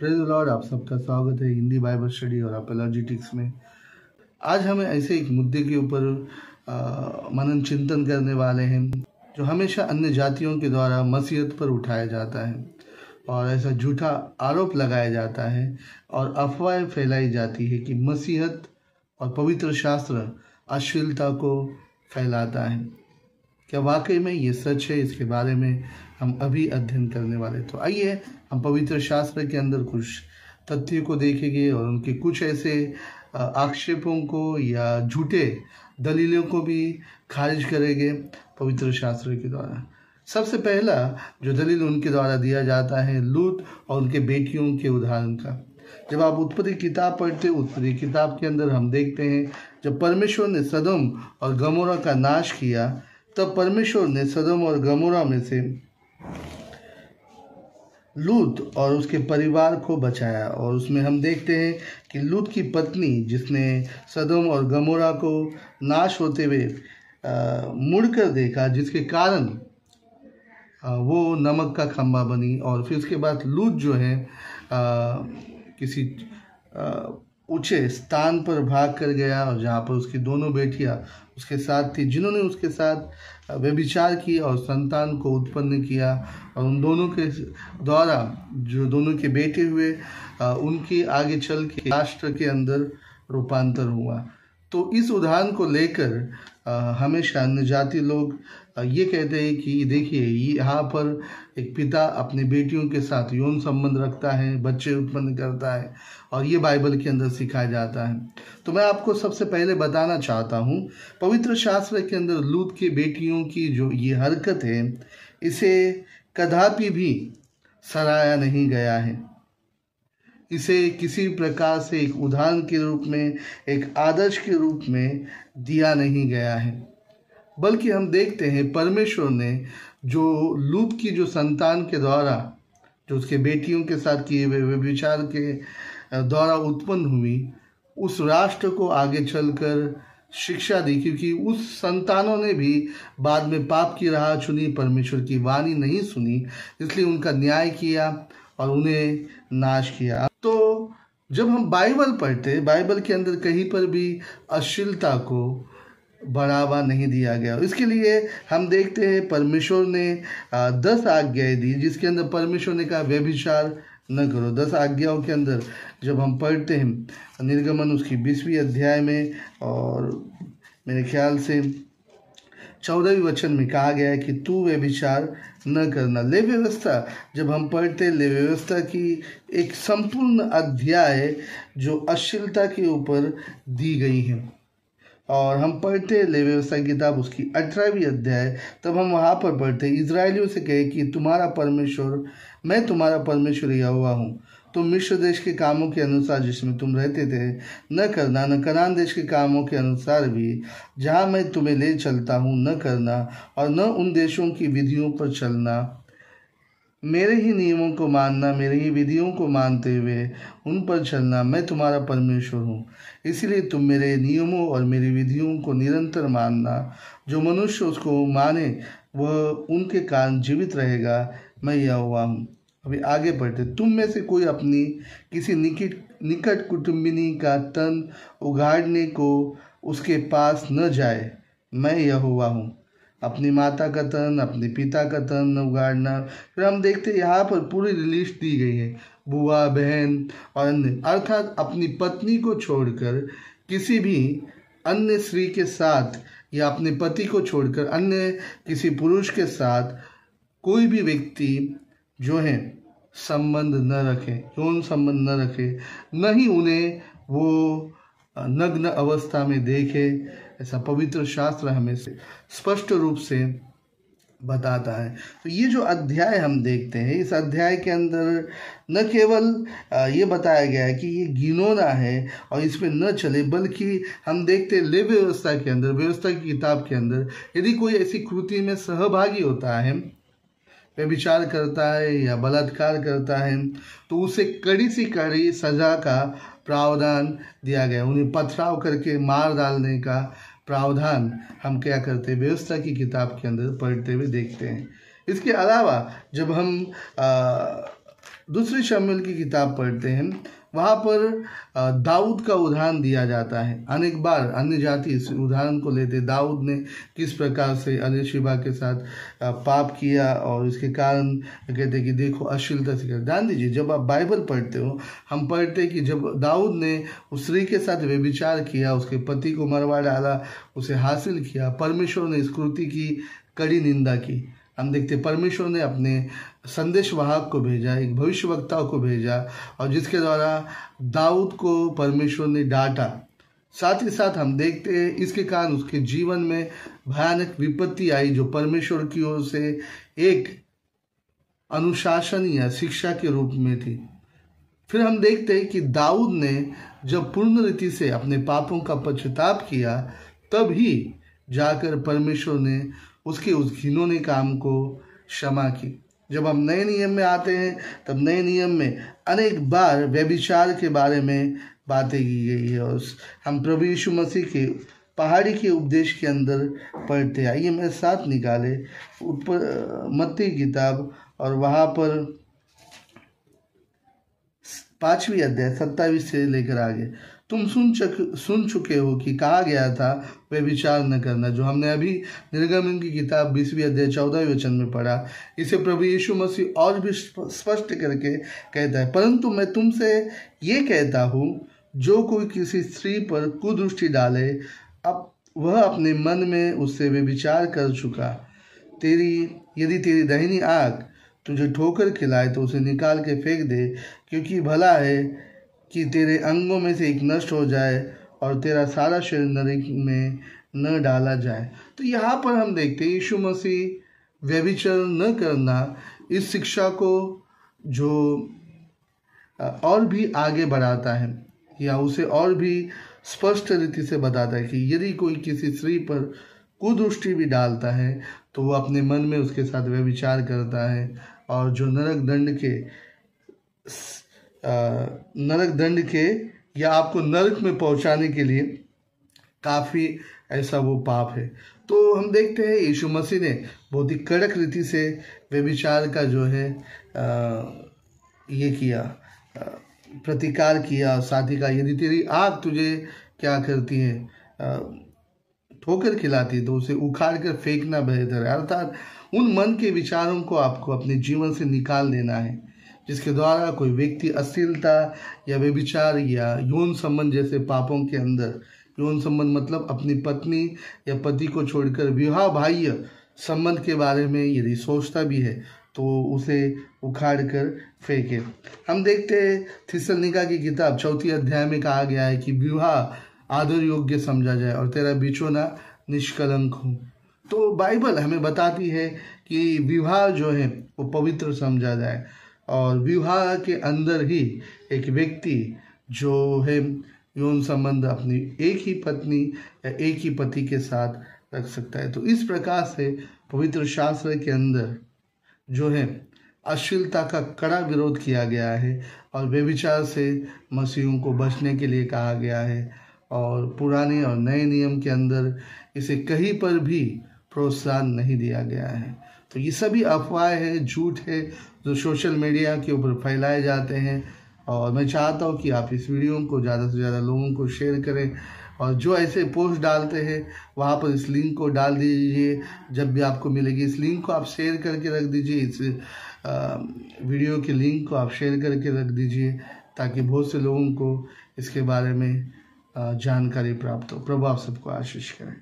Praise the Lord. आप सबका स्वागत है हिंदी बाइबल स्टडी और अपोलोजेटिक्स में। आज हमें ऐसे एक मुद्दे के ऊपर मनन चिंतन करने वाले हैं जो हमेशा अन्य जातियों के द्वारा मसीहत पर उठाया जाता है और ऐसा झूठा आरोप लगाया जाता है और अफवाहें फैलाई जाती है कि मसीहत और पवित्र शास्त्र अश्लीलता को फैलाता है। क्या वाकई में ये सच है? इसके बारे में हम अभी अध्ययन करने वाले। तो आइए हम पवित्र शास्त्र के अंदर कुछ तथ्यों को देखेंगे और उनके कुछ ऐसे आक्षेपों को या झूठे दलीलों को भी खारिज करेंगे पवित्र शास्त्र के द्वारा। सबसे पहला जो दलील उनके द्वारा दिया जाता है लूत और उनके बेटियों के उदाहरण का। जब आप उत्पत्ति किताब पढ़ते, उत्पत्ति किताब के अंदर हम देखते हैं जब परमेश्वर ने सदोम और गमोरा का नाश किया, तब परमेश्वर ने सदोम और गमोरा में से लूत और उसके परिवार को बचाया। और उसमें हम देखते हैं कि लूत की पत्नी जिसने सदोम और गमोरा को नाश होते हुए मुड़कर देखा, जिसके कारण वो नमक का खंभा बनी। और फिर उसके बाद लूत जो है किसी ऊंचे स्थान पर भाग कर गया और जहाँ पर उसकी दोनों बेटियां उसके साथ थी, जिन्होंने उसके साथ व्यभिचार किया और संतान को उत्पन्न किया। और उन दोनों के द्वारा जो दोनों के बेटे हुए उनके आगे चल के राष्ट्र के अंदर रूपांतर हुआ। तो इस उदाहरण को लेकर हमेशा अन्य जाति लोग ये कहते हैं कि देखिए यहाँ पर एक पिता अपनी बेटियों के साथ यौन संबंध रखता है, बच्चे उत्पन्न करता है और ये बाइबल के अंदर सिखाया जाता है। तो मैं आपको सबसे पहले बताना चाहता हूँ पवित्र शास्त्र के अंदर लूत की बेटियों की जो ये हरकत है, इसे कदापि भी सराहा नहीं गया है। इसे किसी प्रकार से एक उदाहरण के रूप में, एक आदर्श के रूप में दिया नहीं गया है, बल्कि हम देखते हैं परमेश्वर ने जो लूत की जो संतान के द्वारा जो उसके बेटियों के साथ किए हुए व्यभिचार के द्वारा उत्पन्न हुई, उस राष्ट्र को आगे चलकर शिक्षा दी, क्योंकि उस संतानों ने भी बाद में पाप की राह चुनी, परमेश्वर की वाणी नहीं सुनी, इसलिए उनका न्याय किया और उन्हें नाश किया। तो जब हम बाइबल पढ़ते, बाइबल के अंदर कहीं पर भी अश्लीलता को बढ़ावा नहीं दिया गया। इसके लिए हम देखते हैं परमेश्वर ने 10 आज्ञाएं दी, जिसके अंदर परमेश्वर ने कहा व्यभिचार न करो। 10 आज्ञाओं के अंदर जब हम पढ़ते हैं निर्गमन उसकी 20वीं अध्याय में और मेरे ख्याल से 14वें वचन में कहा गया है कि तू व्यभिचार न करना। ले व्यवस्था जब हम पढ़ते, ले व्यवस्था की एक संपूर्ण अध्याय जो अश्लीलता के ऊपर दी गई है। और हम पढ़ते ले व्यवस्था की किताब उसकी 18वीं अध्याय, तब हम वहाँ पर पढ़ते इजराइलियों से कहे कि तुम्हारा परमेश्वर, मैं तुम्हारा परमेश्वर यहोवा हूँ। तुम मिस्र देश के कामों के अनुसार जिसमें तुम रहते थे न करना, न कनान देश के कामों के अनुसार भी जहाँ मैं तुम्हें ले चलता हूँ न करना, और न उन देशों की विधियों पर चलना। मेरे ही नियमों को मानना, मेरे ही विधियों को मानते हुए उन पर चलना। मैं तुम्हारा परमेश्वर हूँ, इसलिए तुम मेरे नियमों और मेरी विधियों को निरंतर मानना। जो मनुष्य उसको माने वह उनके कारण जीवित रहेगा। मैं यहोवा हूँ। अभी आगे बढ़ते, तुम में से कोई अपनी किसी निकट कुटुंबिनी का तन उगाड़ने को उसके पास न जाए। मैं यहोवा हूँ। अपनी माता का तन, अपने पिता का तन न उगाड़ना। फिर हम देखते यहाँ पर पूरी लिस्ट दी गई है, बुआ, बहन और अन्य, अर्थात अपनी पत्नी को छोड़कर किसी भी अन्य स्त्री के साथ या अपने पति को छोड़कर अन्य किसी पुरुष के साथ कोई भी व्यक्ति जो है संबंध न रखे, यौन संबंध न रखे, न ही उन्हें वो नग्न अवस्था में देखे। ऐसा पवित्र शास्त्र हमें से स्पष्ट रूप से बताता है। तो ये जो अध्याय हम देखते हैं, इस अध्याय के अंदर न केवल ये बताया गया है कि ये घिनौना है और इसमें न चले, बल्कि हम देखते हैं ले व्यवस्था के अंदर, व्यवस्था की किताब के अंदर यदि कोई ऐसी कृति में सहभागी होता है, व्यभिचार करता है या बलात्कार करता है, तो उसे कड़ी सी कड़ी सजा का प्रावधान दिया गया। उन्हें पथराव करके मार डालने का प्रावधान हम क्या करते हैं व्यवस्था की किताब के अंदर पढ़ते हुए देखते हैं। इसके अलावा जब हम दूसरी शमूएल की किताब पढ़ते हैं, वहाँ पर दाऊद का उदाहरण दिया जाता है। अनेक बार अन्य जाति इस उदाहरण को लेते, दाऊद ने किस प्रकार से अलीशिबा के साथ पाप किया और इसके कारण कहते हैं कि देखो अश्लीलता से। ध्यान दीजिए, जब आप बाइबल पढ़ते हो, हम पढ़ते कि जब दाऊद ने उस स्त्री के साथ व्यभिचार किया, उसके पति को मरवा डाला, उसे हासिल किया, परमेश्वर ने इस कृति की कड़ी निंदा की। हम देखते परमेश्वर ने अपने संदेशवाहक को भेजा, एक भविष्यवक्ता को भेजा, और जिसके द्वारा दाऊद को परमेश्वर ने डांटा। साथ ही साथ हम देखते हैं इसके कारण उसके जीवन में भयानक विपत्ति आई, जो परमेश्वर की ओर से एक अनुशासन या शिक्षा के रूप में थी। फिर हम देखते हैं कि दाऊद ने जब पूर्ण रीति से अपने पापों का पश्चाताप किया, तब ही जाकर परमेश्वर ने उसके उस घिनौने काम को क्षमा की। जब हम नए नियम में आते हैं, तब नए नियम में अनेक बार व्यभिचार के बारे में बातें की गई है, और हम प्रभु यीशु मसीह के पहाड़ी के उपदेश के अंदर पढ़ते हैं। आइए मेरे साथ निकाले ऊपर मत्ती किताब, और वहाँ पर 5वीं अध्याय 27 से लेकर आगे। तुम सुन चुके हो कि कहा गया था वे विचार न करना, जो हमने अभी निर्गमन की किताब 20वीं अध्याय 14वें वचन में पढ़ा। इसे प्रभु यीशु मसीह और भी स्पष्ट करके कहता है, परंतु मैं तुमसे ये कहता हूँ, जो कोई किसी स्त्री पर कुदृष्टि डाले, अब वह अपने मन में उससे वे विचार कर चुका। यदि तेरी दाहिनी आँख तुझे ठोकर खिलाए तो उसे निकाल के फेंक दे, क्योंकि भला है कि तेरे अंगों में से एक नष्ट हो जाए और तेरा सारा शरीर नरक में न डाला जाए। तो यहाँ पर हम देखते हैं यीशु मसीह व्यभिचार न करना, इस शिक्षा को जो और भी आगे बढ़ाता है, या उसे और भी स्पष्ट रीति से बताता है कि यदि कोई किसी स्त्री पर कुदृष्टि भी डालता है, तो वो अपने मन में उसके साथ व्यभिचार करता है, और जो नरक दंड के या आपको नरक में पहुंचाने के लिए काफ़ी ऐसा वो पाप है। तो हम देखते हैं यीशु मसीह ने बहुत ही कड़क रीति से व्यभिचार का जो है ये किया, प्रतिकार किया। साथ ही कहा, यदि तेरी आँख तुझे क्या करती है, ठोकर खिलाती है, तो उसे उखाड़ कर फेंकना बेहतर है। अर्थात उन मन के विचारों को आपको अपने जीवन से निकाल देना है, जिसके द्वारा कोई व्यक्ति अश्लीलता या व्यभिचार या यौन संबंध जैसे पापों के अंदर, यौन संबंध मतलब अपनी पत्नी या पति को छोड़कर विवाह बाह्य संबंध के बारे में यदि सोचता भी है, तो उसे उखाड़ कर फेंके। हम देखते हैं थिस्सलुनीका की किताब 4 अध्याय में कहा गया है कि विवाह आदर योग्य समझा जाए और तेरा बिछोना निष्कलंक हो। तो बाइबल हमें बताती है कि विवाह जो है वो पवित्र समझा जाए, और विवाह के अंदर ही एक व्यक्ति जो है यौन संबंध अपनी एक ही पत्नी या एक ही पति के साथ रख सकता है। तो इस प्रकार से पवित्र शास्त्र के अंदर जो है अश्लीलता का कड़ा विरोध किया गया है, और व्यभिचार से मसीहों को बचने के लिए कहा गया है, और पुराने और नए नियम के अंदर इसे कहीं पर भी प्रोत्साहन नहीं दिया गया है। तो ये सभी अफवाह है, झूठ है, जो सोशल मीडिया के ऊपर फैलाए जाते हैं। और मैं चाहता हूँ कि आप इस वीडियो को ज़्यादा से ज़्यादा लोगों को शेयर करें, और जो ऐसे पोस्ट डालते हैं वहाँ पर इस लिंक को डाल दीजिए। जब भी आपको मिलेगी इस लिंक को आप शेयर करके रख दीजिए, इस वीडियो के लिंक को आप शेयर करके रख दीजिए, ताकि बहुत से लोगों को इसके बारे में जानकारी प्राप्त हो। प्रभु आप सबको आशीष करें।